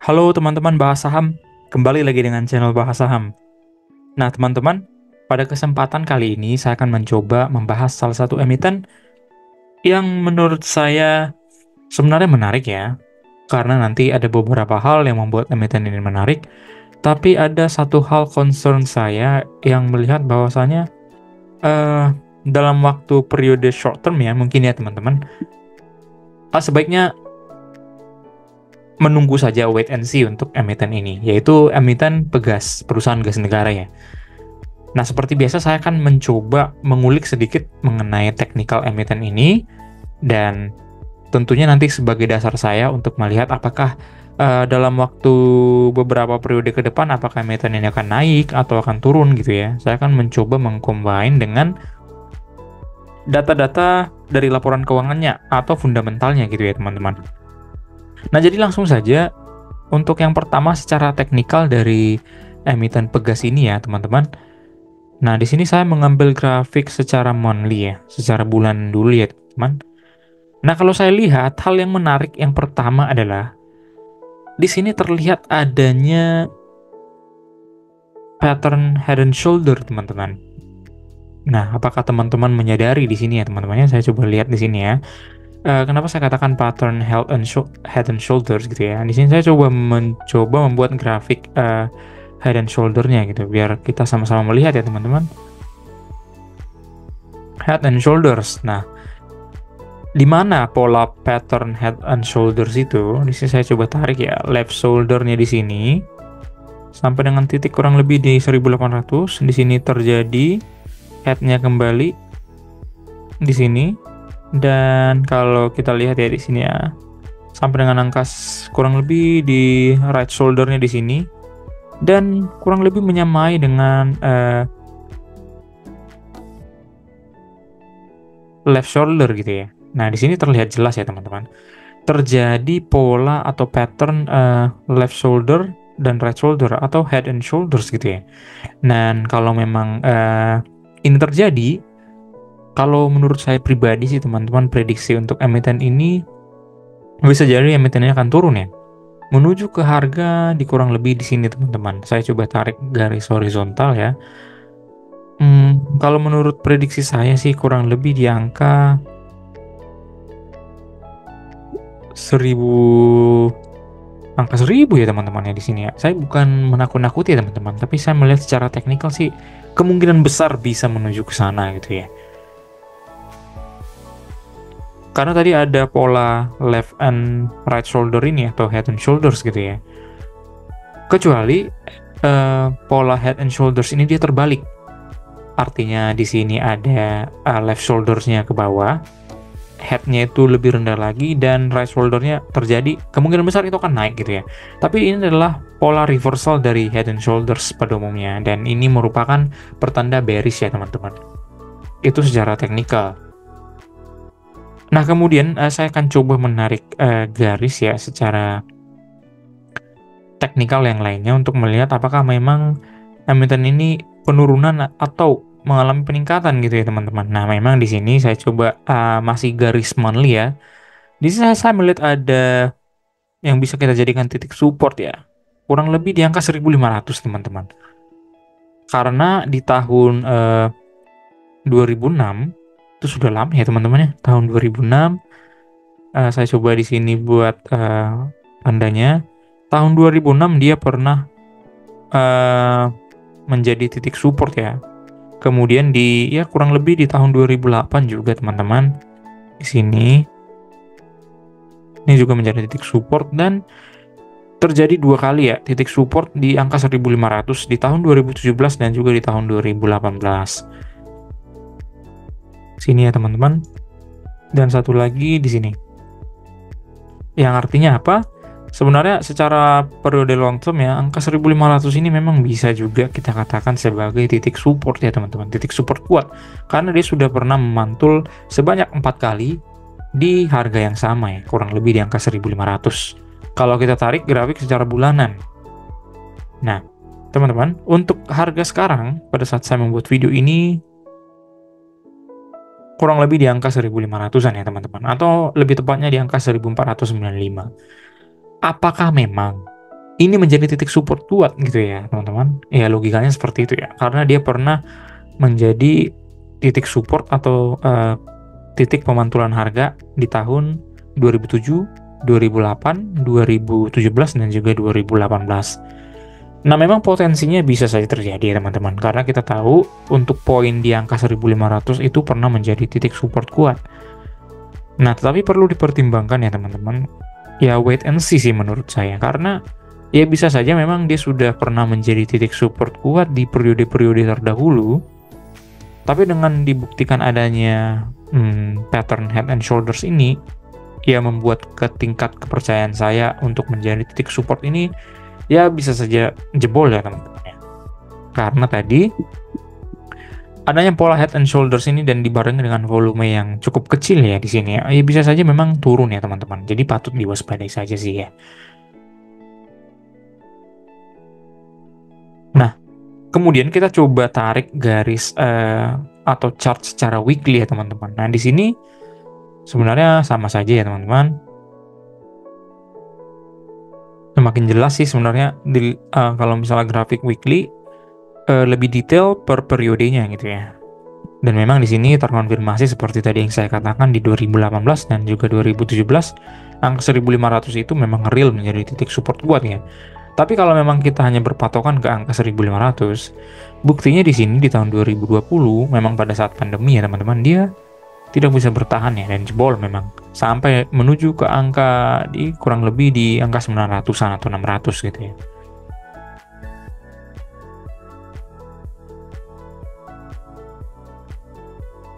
Halo teman-teman bahas saham, kembali lagi dengan channel bahas saham. Nah teman-teman, pada kesempatan kali ini saya akan mencoba membahas salah satu emiten yang menurut saya sebenarnya menarik ya. Karena nanti ada beberapa hal yang membuat emiten ini menarik, tapi ada satu hal concern saya yang melihat bahwasanya dalam waktu periode short term ya, mungkin ya teman-teman, sebaiknya menunggu saja, wait and see untuk emiten ini, yaitu emiten pegas, perusahaan gas negara ya. Nah, seperti biasa saya akan mencoba mengulik sedikit mengenai technical emiten ini, dan tentunya nanti sebagai dasar saya untuk melihat apakah dalam waktu beberapa periode ke depan apakah emiten ini akan naik atau akan turun gitu ya. Saya akan mencoba mengcombine dengan data-data dari laporan keuangannya atau fundamentalnya gitu ya teman-teman. Nah, jadi langsung saja untuk yang pertama secara teknikal dari emiten pegas ini ya teman-teman. Nah, di sini saya mengambil grafik secara monthly ya, secara bulan dulu ya, teman. Nah, kalau saya lihat hal yang menarik yang pertama adalah di sini terlihat adanya pattern head and shoulder, teman-teman. Nah, apakah teman-teman menyadari di sini ya, teman-temannya? Saya coba lihat di sini ya. Kenapa saya katakan pattern head and shoulders gitu ya? Di sini saya mencoba membuat grafik head and shoulder-nya gitu, biar kita sama-sama melihat ya, teman-teman. Head and shoulders. Nah, di mana pola pattern head and shoulders itu? Di sini saya coba tarik ya, left shoulder-nya di sini sampai dengan titik kurang lebih di 1800. Di sini terjadi head-nya kembali di sini, dan kalau kita lihat ya di sini ya, sampai dengan angka kurang lebih di right shoulder-nya di sini, dan kurang lebih menyamai dengan left shoulder gitu ya. Nah, di sini terlihat jelas ya teman-teman, terjadi pola atau pattern left shoulder dan right shoulder atau head and shoulders gitu ya. Dan kalau memang ini terjadi, kalau menurut saya pribadi sih teman-teman, prediksi untuk emiten ini bisa jadi emitennya akan turun ya, menuju ke harga di kurang lebih di sini teman-teman. Saya coba tarik garis horizontal ya. Kalau menurut prediksi saya sih kurang lebih di angka 1000 ya teman-teman ya di sini ya. Saya bukan menakut-nakuti ya teman-teman, tapi saya melihat secara teknikal sih kemungkinan besar bisa menuju ke sana gitu ya. Karena tadi ada pola left and right shoulder ini atau head and shoulders gitu ya. Kecuali pola head and shoulders ini dia terbalik. Artinya di sini ada left shouldersnya ke bawah, head-nya itu lebih rendah lagi, dan right shoulder-nya terjadi, kemungkinan besar itu akan naik gitu ya. Tapi ini adalah pola reversal dari head and shoulders pada umumnya, dan ini merupakan pertanda bearish ya teman-teman. Itu secara teknikal. Nah, kemudian saya akan coba menarik garis ya secara teknikal yang lainnya untuk melihat apakah memang emiten ini penurunan atau mengalami peningkatan gitu ya teman-teman. Nah, memang di sini saya coba masih garis monthly ya. Di sini saya melihat ada yang bisa kita jadikan titik support ya. Kurang lebih di angka 1500 teman-teman. Karena di tahun 2006 itu sudah lama ya teman-teman ya. Tahun 2006 saya coba di sini buat tandanya. Tahun 2006 dia pernah menjadi titik support ya. Kemudian di ya kurang lebih di tahun 2008 juga teman-teman. Di sini ini juga menjadi titik support, dan terjadi dua kali ya titik support di angka 1500 di tahun 2017 dan juga di tahun 2018. Sini ya teman-teman. Dan satu lagi di sini. Yang artinya apa? Sebenarnya secara periode long term ya, angka 1500 ini memang bisa juga kita katakan sebagai titik support ya teman-teman, titik support kuat, karena dia sudah pernah memantul sebanyak 4 kali di harga yang sama ya, kurang lebih di angka 1500 kalau kita tarik grafik secara bulanan. Nah teman-teman, untuk harga sekarang pada saat saya membuat video ini kurang lebih di angka 1500-an ya teman-teman, atau lebih tepatnya di angka 1495. Apakah memang ini menjadi titik support kuat gitu ya teman-teman. Ya logikanya seperti itu ya, karena dia pernah menjadi titik support atau titik pemantulan harga di tahun 2007, 2008, 2017 dan juga 2018. Nah, memang potensinya bisa saja terjadi ya teman-teman, karena kita tahu untuk poin di angka 1500 itu pernah menjadi titik support kuat. Nah, tetapi perlu dipertimbangkan ya teman-teman. Ya wait and see sih menurut saya, karena ya bisa saja memang dia sudah pernah menjadi titik support kuat di periode-periode terdahulu, tapi dengan dibuktikan adanya pattern head and shoulders ini, ya membuat ke tingkat kepercayaan saya untuk menjadi titik support ini ya bisa saja jebol ya teman-teman ya. Karena tadi adanya pola head and shoulders ini dan dibarengi dengan volume yang cukup kecil ya di sini ya, bisa saja memang turun ya teman-teman. Jadi patut diwaspadai saja sih ya. Nah, kemudian kita coba tarik garis atau chart secara weekly ya teman-teman. Nah, di sini sebenarnya sama saja ya teman-teman. Semakin jelas sih sebenarnya kalau misalnya grafik weekly lebih detail per periodenya gitu ya. Dan memang di sini terkonfirmasi seperti tadi yang saya katakan di 2018 dan juga 2017, angka 1500 itu memang real menjadi titik support kuat ya. Tapi kalau memang kita hanya berpatokan ke angka 1500, buktinya di sini di tahun 2020 memang pada saat pandemi ya teman-teman, dia tidak bisa bertahan ya dan jebol memang sampai menuju ke angka di kurang lebih di angka 900-an atau 600 gitu ya.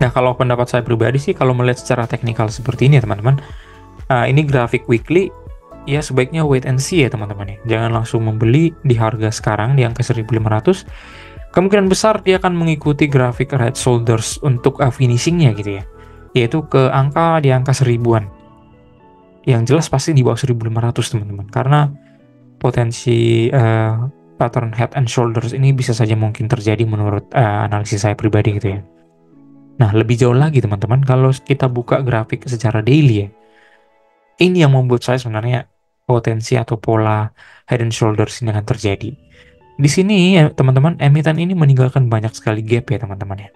Nah, kalau pendapat saya pribadi sih, kalau melihat secara teknikal seperti ini ya teman-teman, ini grafik weekly, ya sebaiknya wait and see ya teman-teman ya. Jangan langsung membeli di harga sekarang di angka 1500. Kemungkinan besar dia akan mengikuti grafik right shoulders untuk finishingnya gitu ya, yaitu di angka 1000-an. Yang jelas pasti di bawah 1500 teman-teman, karena potensi pattern head and shoulders ini bisa saja mungkin terjadi menurut analisis saya pribadi gitu ya. Nah, lebih jauh lagi teman-teman, kalau kita buka grafik secara daily ya, ini yang membuat saya sebenarnya potensi atau pola head and shoulders ini akan terjadi. Di sini ya teman-teman, emiten ini meninggalkan banyak sekali gap ya teman-teman ya.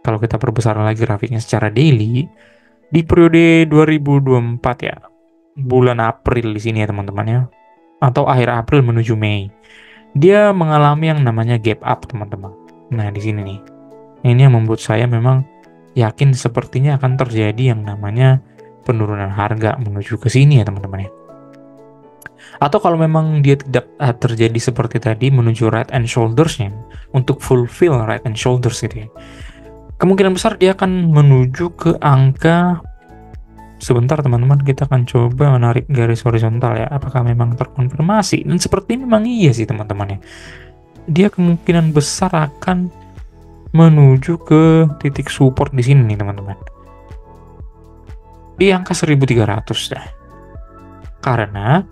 Kalau kita perbesar lagi grafiknya secara daily, di periode 2024 ya, bulan April di sini ya teman-teman ya, atau akhir April menuju Mei, dia mengalami yang namanya gap up teman-teman. Nah, di sini nih. Ini yang membuat saya memang yakin sepertinya akan terjadi yang namanya penurunan harga menuju ke sini ya teman-teman ya. Atau kalau memang dia tidak terjadi seperti tadi menuju right and shoulders-nya untuk fulfill right and shoulders gitu ya, kemungkinan besar dia akan menuju ke angka, sebentar teman-teman, kita akan coba menarik garis horizontal ya, apakah memang terkonfirmasi. Dan seperti memang iya sih teman-teman ya, dia kemungkinan besar akan menuju ke titik support di sini nih teman-teman, di angka 1300 dah. Karena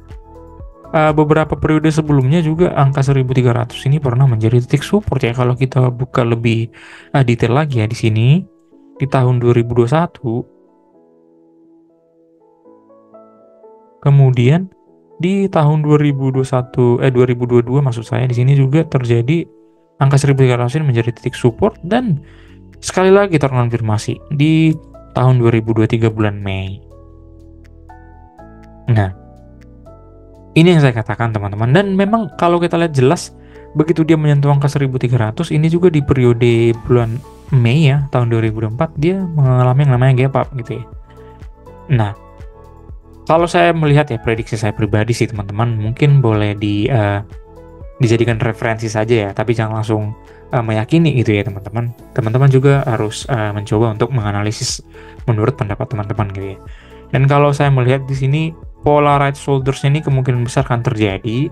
beberapa periode sebelumnya juga angka 1300 ini pernah menjadi titik support ya. Kalau kita buka lebih detail lagi ya di sini, di tahun 2021, kemudian di tahun 2022 maksud saya, di sini juga terjadi angka 1300 ini menjadi titik support dan sekali lagi terkonfirmasi di tahun 2023 bulan Mei. Nah, ini yang saya katakan teman-teman, dan memang kalau kita lihat jelas begitu dia menyentuh angka 1300 ini juga di periode bulan Mei ya tahun 2024 dia mengalami yang namanya gap up gitu ya. Nah, kalau saya melihat ya, prediksi saya pribadi sih teman-teman, mungkin boleh dijadikan referensi saja ya, tapi jangan langsung meyakini gitu ya teman-teman. Teman-teman juga harus mencoba untuk menganalisis menurut pendapat teman-teman gitu ya. Dan kalau saya melihat di sini pola right shoulders ini kemungkinan besar akan terjadi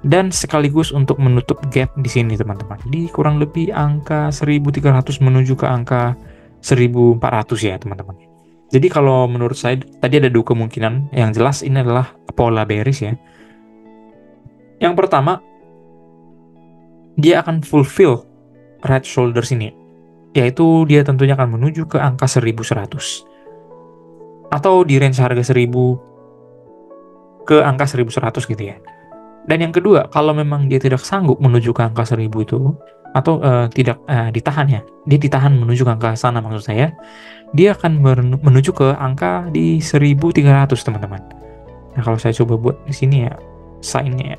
dan sekaligus untuk menutup gap di sini teman-teman, di kurang lebih angka 1300 menuju ke angka 1400 ya teman-teman. Jadi kalau menurut saya tadi ada dua kemungkinan. Yang jelas ini adalah pola bearish ya. Yang pertama, dia akan fulfill right shoulders ini, yaitu dia tentunya akan menuju ke angka 1100 atau di range harga 1000 ke angka 1100 gitu ya. Dan yang kedua, kalau memang dia tidak sanggup menuju ke angka 1000 itu, atau tidak ditahan ya, dia ditahan menuju ke angka sana maksud saya, dia akan menuju ke angka di 1300 teman-teman. Nah kalau saya coba buat di sini ya, sign-nya ya.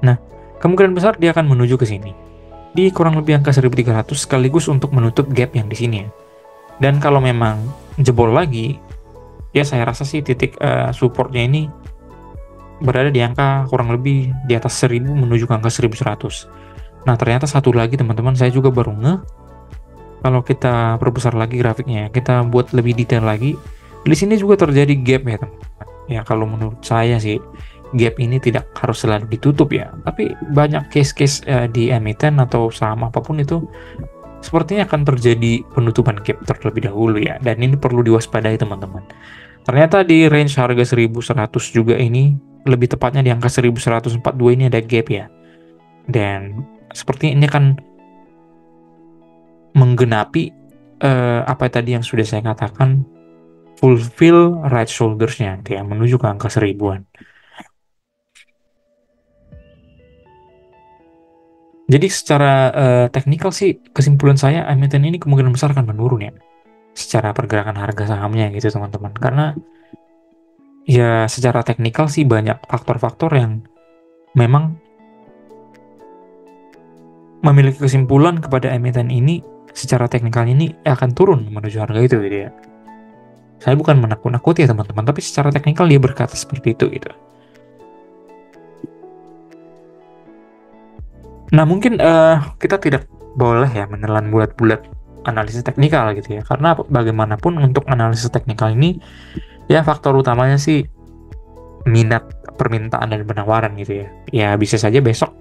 Nah, kemungkinan besar dia akan menuju ke sini. Di kurang lebih angka 1300 sekaligus untuk menutup gap yang di sini ya. Dan kalau memang jebol lagi, ya saya rasa sih titik supportnya ini berada di angka kurang lebih di atas 1000 menuju ke angka 1100. Nah ternyata satu lagi teman-teman, saya juga baru ngeh, kalau kita perbesar lagi grafiknya ya, kita buat lebih detail lagi, di sini juga terjadi gap ya teman-teman. Ya kalau menurut saya sih gap ini tidak harus selalu ditutup ya, tapi banyak case-case di emiten atau saham apapun itu sepertinya akan terjadi penutupan gap terlebih dahulu ya, dan ini perlu diwaspadai teman-teman. Ternyata di range harga 1100 juga ini, lebih tepatnya di angka 1142 ini ada gap ya. Dan sepertinya ini akan menggenapi apa tadi yang sudah saya katakan, fulfill right shoulders-nya ya, menuju ke angka 1000-an. Jadi secara teknikal sih kesimpulan saya emiten ini kemungkinan besar akan menurun ya, secara pergerakan harga sahamnya gitu teman-teman. Karena ya secara teknikal sih banyak faktor-faktor yang memang memiliki kesimpulan kepada emiten ini secara teknikal ini akan turun menuju harga itu gitu ya. Saya bukan menakut-nakuti ya teman-teman, tapi secara teknikal dia berkata seperti itu gitu. Nah mungkin kita tidak boleh ya menelan bulat-bulat analisis teknikal gitu ya, karena bagaimanapun untuk analisis teknikal ini ya faktor utamanya sih minat, permintaan, dan penawaran gitu ya. Ya bisa saja besok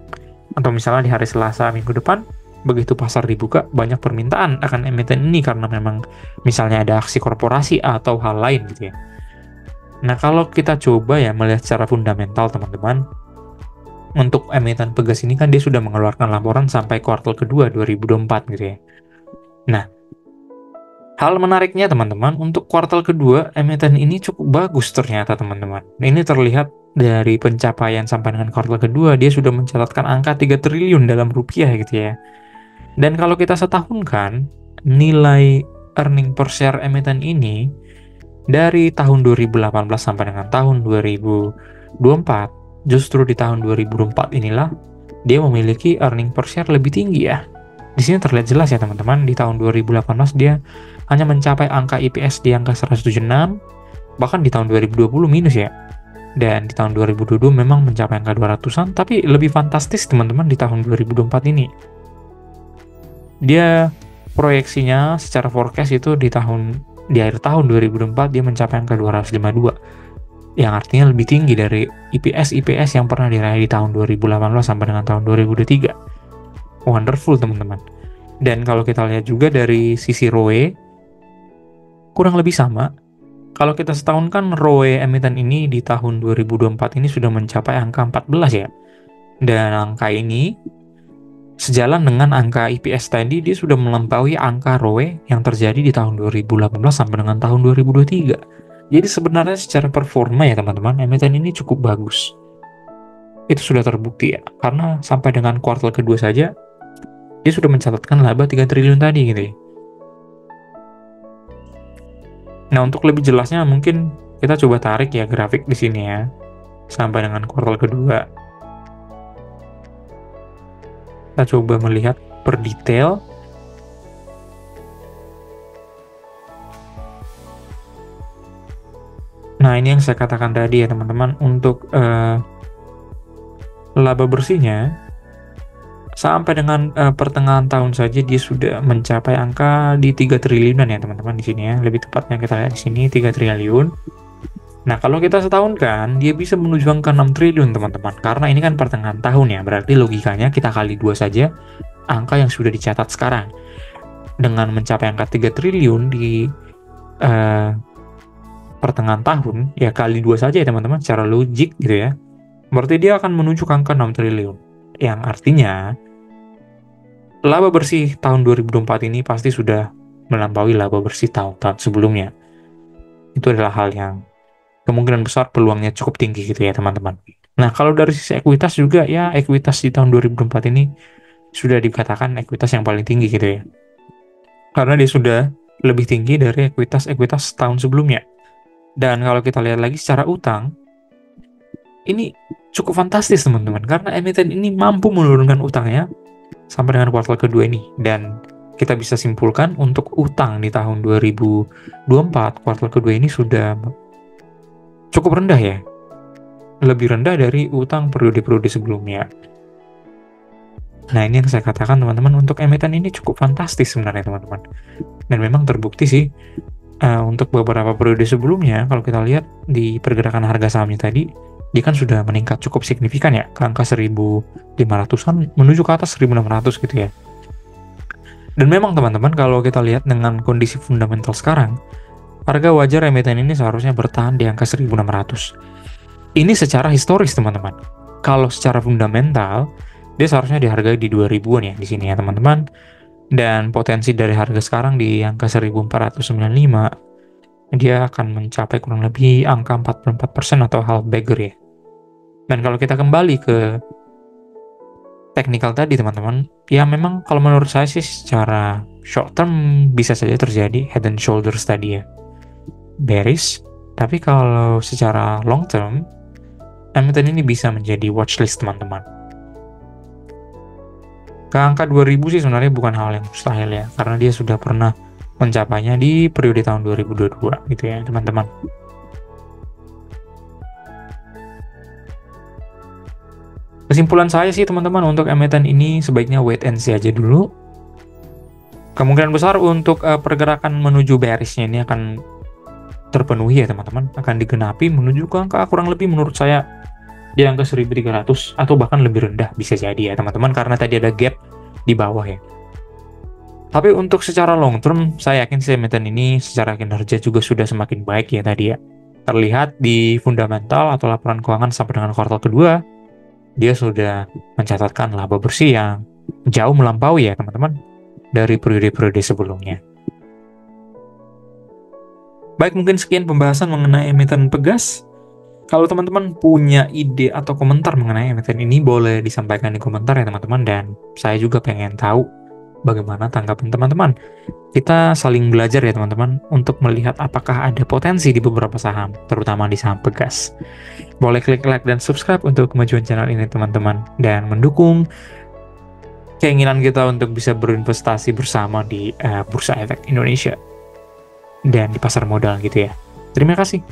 atau misalnya di hari Selasa minggu depan, begitu pasar dibuka banyak permintaan akan emiten ini karena memang misalnya ada aksi korporasi atau hal lain gitu ya. Nah kalau kita coba ya melihat secara fundamental teman-teman, untuk emiten Pegas ini kan dia sudah mengeluarkan laporan sampai kuartal kedua 2024 gitu ya. Nah, hal menariknya teman-teman, untuk kuartal kedua emiten ini cukup bagus ternyata teman-teman. Ini terlihat dari pencapaian sampai dengan kuartal kedua, dia sudah mencatatkan angka 3 triliun dalam rupiah gitu ya. Dan kalau kita setahunkan, nilai earning per share emiten ini dari tahun 2018 sampai dengan tahun 2024, justru di tahun 2024 inilah dia memiliki earning per share lebih tinggi ya. Di sini terlihat jelas ya teman-teman, di tahun 2018 dia hanya mencapai angka EPS di angka 176, bahkan di tahun 2020 minus ya. Dan di tahun 2022 memang mencapai angka 200-an, tapi lebih fantastis teman-teman di tahun 2024 ini. Dia proyeksinya secara forecast itu di akhir tahun 2024 dia mencapai angka 252, yang artinya lebih tinggi dari IPS yang pernah diraih di tahun 2018 sampai dengan tahun 2023. Wonderful teman-teman. Dan kalau kita lihat juga dari sisi ROE, kurang lebih sama. Kalau kita setahunkan ROE emiten ini di tahun 2024 ini sudah mencapai angka 14 ya. Dan angka ini sejalan dengan angka IPS tadi, dia sudah melampaui angka ROE yang terjadi di tahun 2018 sampai dengan tahun 2023. Jadi sebenarnya secara performa ya teman-teman, emiten ini cukup bagus. Itu sudah terbukti ya, karena sampai dengan kuartal kedua saja, dia sudah mencatatkan laba 3 triliun tadi gitu ya. Nah untuk lebih jelasnya mungkin kita coba tarik ya grafik di sini ya, sampai dengan kuartal kedua. Kita coba melihat per detail. Nah ini yang saya katakan tadi ya teman-teman, untuk laba bersihnya sampai dengan pertengahan tahun saja dia sudah mencapai angka di 3 triliunan ya teman-teman di sini ya. Lebih tepatnya kita lihat di sini 3 triliun. Nah kalau kita setahunkan dia bisa menuju angka 6 triliun teman-teman. Karena ini kan pertengahan tahun ya, berarti logikanya kita kali 2 saja angka yang sudah dicatat sekarang. Dengan mencapai angka 3 triliun di pertengahan tahun, ya kali 2 saja ya teman-teman, secara logik gitu ya. Berarti dia akan menuju ke angka 6 triliun. Yang artinya, laba bersih tahun 2024 ini pasti sudah melampaui laba bersih tahun-tahun sebelumnya. Itu adalah hal yang kemungkinan besar peluangnya cukup tinggi gitu ya teman-teman. Nah, kalau dari sisi ekuitas juga ya, ekuitas di tahun 2024 ini sudah dikatakan ekuitas yang paling tinggi gitu ya. Karena dia sudah lebih tinggi dari ekuitas tahun sebelumnya. Dan kalau kita lihat lagi secara utang, ini cukup fantastis teman-teman, karena emiten ini mampu menurunkan utangnya sampai dengan kuartal kedua ini. Dan kita bisa simpulkan untuk utang di tahun 2024 kuartal kedua ini sudah cukup rendah ya, lebih rendah dari utang periode-periode sebelumnya. Nah, ini yang saya katakan teman-teman, untuk emiten ini cukup fantastis sebenarnya teman-teman. Dan memang terbukti sih, untuk beberapa periode sebelumnya, kalau kita lihat di pergerakan harga sahamnya tadi, dia kan sudah meningkat cukup signifikan ya, ke angka 1.500-an menuju ke atas 1.600 gitu ya. Dan memang teman-teman, kalau kita lihat dengan kondisi fundamental sekarang, harga wajar emiten ini seharusnya bertahan di angka 1.600. Ini secara historis teman-teman. Kalau secara fundamental, dia seharusnya dihargai di 2000-an ya di sini ya teman-teman. Dan potensi dari harga sekarang di angka 1495, dia akan mencapai kurang lebih angka 44% atau half bagger ya. Dan kalau kita kembali ke teknikal tadi teman-teman, ya memang kalau menurut saya sih secara short term bisa saja terjadi head and shoulders tadi ya, bearish. Tapi kalau secara long term, emiten ini bisa menjadi watchlist teman-teman. Ke angka 2000 sih sebenarnya bukan hal yang mustahil ya, karena dia sudah pernah mencapainya di periode tahun 2022 gitu ya teman-teman. Kesimpulan saya sih teman-teman, untuk emiten ini sebaiknya wait and see aja dulu. Kemungkinan besar untuk pergerakan menuju bearishnya ini akan terpenuhi ya teman-teman, akan digenapi menuju ke angka kurang lebih menurut saya di angka 1.300 atau bahkan lebih rendah bisa jadi ya teman-teman, karena tadi ada gap di bawah ya. Tapi untuk secara long term, saya yakin si emiten ini secara kinerja juga sudah semakin baik ya tadi ya. Terlihat di fundamental atau laporan keuangan sampai dengan kuartal kedua, dia sudah mencatatkan laba bersih yang jauh melampaui ya teman-teman dari periode-periode sebelumnya. Baik, mungkin sekian pembahasan mengenai emiten Pegas. Kalau teman-teman punya ide atau komentar mengenai emiten ini, boleh disampaikan di komentar ya teman-teman. Dan saya juga pengen tahu bagaimana tanggapan teman-teman. Kita saling belajar ya teman-teman, untuk melihat apakah ada potensi di beberapa saham, terutama di saham Pegas. Boleh klik like dan subscribe untuk kemajuan channel ini teman-teman, dan mendukung keinginan kita untuk bisa berinvestasi bersama di Bursa Efek Indonesia dan di pasar modal gitu ya. Terima kasih.